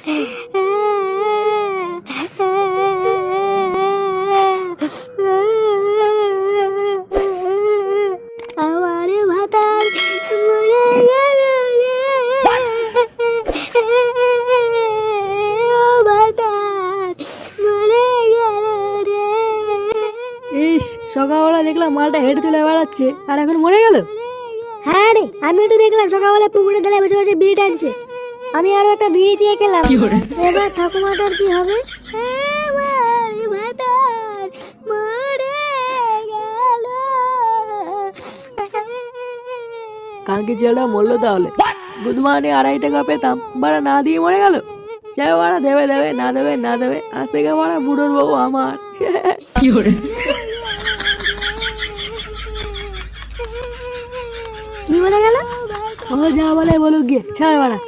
আমার ভাতার মরে গেল রে, ও ভাতার মরে গেল রে। ইস, সকালবেলা দেখলাম মালটা হেঁটে চলে বেড়াচ্ছে আর এখন মরে গেল। হ্যাঁ রে, আমিও তো দেখলাম সকালবেলা পুকুরে ধারে বসে বসে বিড়ি টানছে। আমি আরো একটা বিড়ি চেয়ে খেলাম। এবার ঠাকুমাটার কি হবে? আমার ভাতার মরে গেল। কালকে ছেলেটা মরলো তাহলে। বুধবারে 2.5 টাকা পেতাম, বাড়া না দিয়ে মরে গেল। সে বাড়া দেবে দেবে না দেবে না দেবে, আজ থেকে বাড়া বুড়োর বউ আমার। কি বলে গেল? ও যা বলে বলুক গিয়ে, ছাড় বাড়া।